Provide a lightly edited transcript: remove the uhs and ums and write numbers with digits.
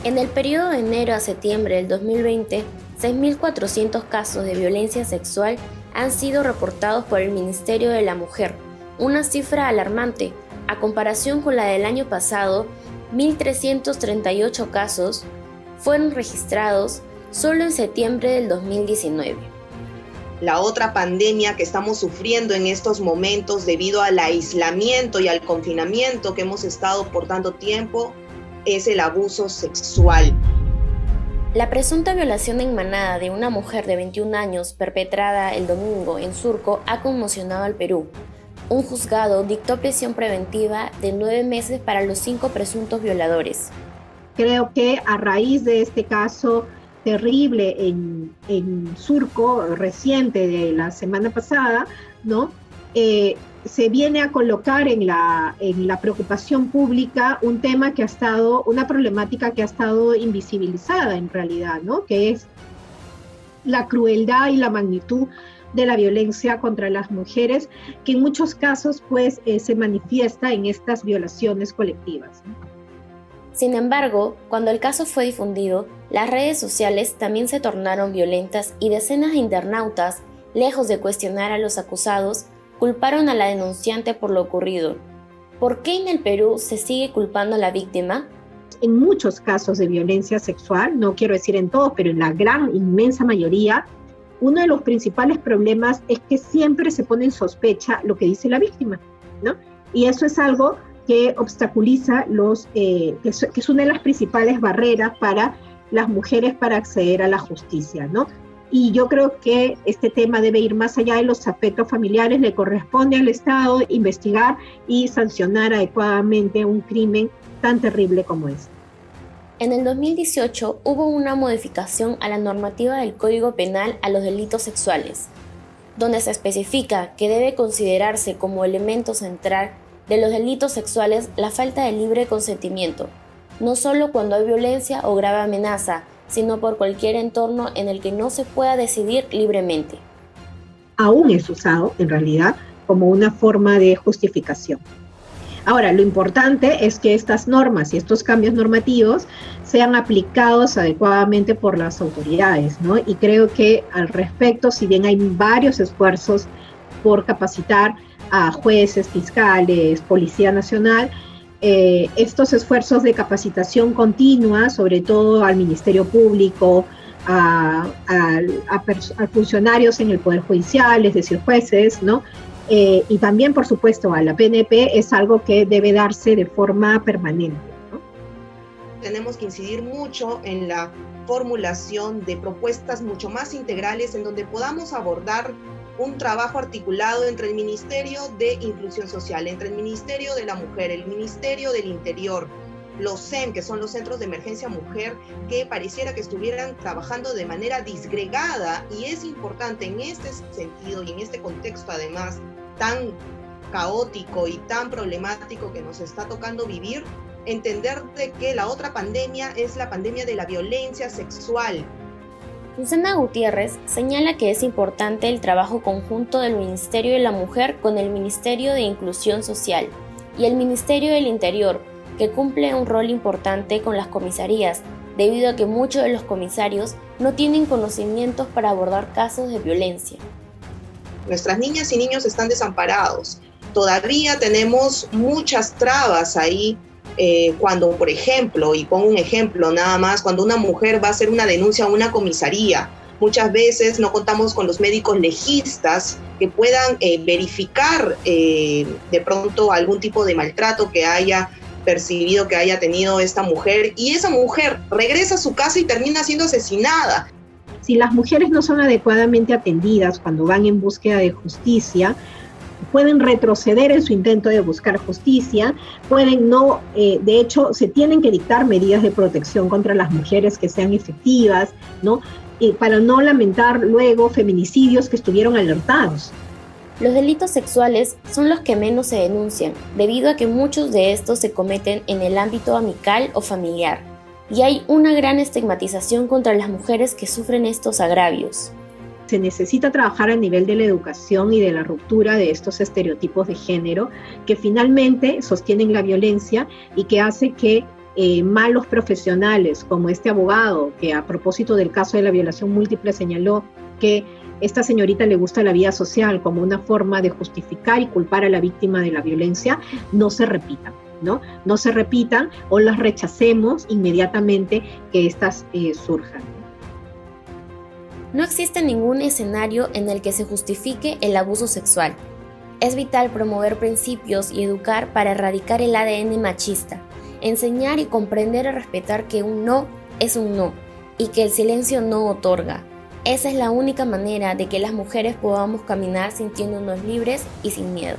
En el periodo de enero a septiembre del 2020, 6.400 casos de violencia sexual han sido reportados por el Ministerio de la Mujer, una cifra alarmante. A comparación con la del año pasado, 1.338 casos fueron registrados solo en septiembre del 2019. La otra pandemia que estamos sufriendo en estos momentos debido al aislamiento y al confinamiento que hemos estado por tanto tiempo es el abuso sexual. La presunta violación en manada de una mujer de 21 años perpetrada el domingo en Surco ha conmocionado al Perú. Un juzgado dictó prisión preventiva de 9 meses para los 5 presuntos violadores. Creo que a raíz de este caso terrible en Surco, reciente de la semana pasada, ¿no? Se viene a colocar en la preocupación pública un tema que ha estado, una problemática que ha estado invisibilizada en realidad, ¿no? Que es la crueldad y la magnitud de la violencia contra las mujeres, que en muchos casos pues se manifiesta en estas violaciones colectivas, ¿no? Sin embargo, cuando el caso fue difundido, las redes sociales también se tornaron violentas y decenas de internautas, lejos de cuestionar a los acusados, culparon a la denunciante por lo ocurrido. ¿Por qué en el Perú se sigue culpando a la víctima? En muchos casos de violencia sexual, no quiero decir en todos, pero en la gran, inmensa mayoría, uno de los principales problemas es que siempre se pone en sospecha lo que dice la víctima, ¿no? Y eso es algo que obstaculiza que es una de las principales barreras para las mujeres para acceder a la justicia, ¿no? Y yo creo que este tema debe ir más allá de los aspectos familiares, le corresponde al Estado investigar y sancionar adecuadamente un crimen tan terrible como este. En el 2018 hubo una modificación a la normativa del Código Penal a los delitos sexuales, donde se especifica que debe considerarse como elemento central de los delitos sexuales la falta de libre consentimiento, no solo cuando hay violencia o grave amenaza, sino por cualquier entorno en el que no se pueda decidir libremente. Aún es usado, en realidad, como una forma de justificación. Ahora, lo importante es que estas normas y estos cambios normativos sean aplicados adecuadamente por las autoridades, ¿no? Y creo que al respecto, si bien hay varios esfuerzos por capacitar a jueces, fiscales, Policía Nacional, estos esfuerzos de capacitación continua, sobre todo al Ministerio Público, a funcionarios en el Poder Judicial, es decir, jueces, ¿no? Y también, por supuesto, a la PNP, es algo que debe darse de forma permanente, ¿no? Tenemos que incidir mucho en la formulación de propuestas mucho más integrales en donde podamos abordar un trabajo articulado entre el Ministerio de Inclusión Social, entre el Ministerio de la Mujer, el Ministerio del Interior, los CEM, que son los Centros de Emergencia Mujer, que pareciera que estuvieran trabajando de manera disgregada, y es importante en este sentido y en este contexto además tan caótico y tan problemático que nos está tocando vivir, entender de que la otra pandemia es la pandemia de la violencia sexual. Susana Gutiérrez señala que es importante el trabajo conjunto del Ministerio de la Mujer con el Ministerio de Inclusión Social y el Ministerio del Interior, que cumple un rol importante con las comisarías, debido a que muchos de los comisarios no tienen conocimientos para abordar casos de violencia. Nuestras niñas y niños están desamparados. Todavía tenemos muchas trabas ahí. Cuando, por ejemplo, y pongo un ejemplo nada más, cuando una mujer va a hacer una denuncia a una comisaría, muchas veces no contamos con los médicos legistas que puedan verificar de pronto algún tipo de maltrato que haya percibido, que haya tenido esta mujer, y esa mujer regresa a su casa y termina siendo asesinada. Si las mujeres no son adecuadamente atendidas cuando van en búsqueda de justicia, pueden retroceder en su intento de buscar justicia, pueden no, de hecho, se tienen que dictar medidas de protección contra las mujeres que sean efectivas, ¿no? Para no lamentar luego feminicidios que estuvieron alertados. Los delitos sexuales son los que menos se denuncian, debido a que muchos de estos se cometen en el ámbito amical o familiar, y hay una gran estigmatización contra las mujeres que sufren estos agravios. Se necesita trabajar a nivel de la educación y de la ruptura de estos estereotipos de género que finalmente sostienen la violencia y que hace que malos profesionales, como este abogado que a propósito del caso de la violación múltiple señaló que esta señorita le gusta la vida social como una forma de justificar y culpar a la víctima de la violencia, no se repitan, ¿no? No se repitan o las rechacemos inmediatamente que estas surjan. No existe ningún escenario en el que se justifique el abuso sexual. Es vital promover principios y educar para erradicar el ADN machista, enseñar y comprender y respetar que un no es un no y que el silencio no otorga. Esa es la única manera de que las mujeres podamos caminar sintiéndonos libres y sin miedo.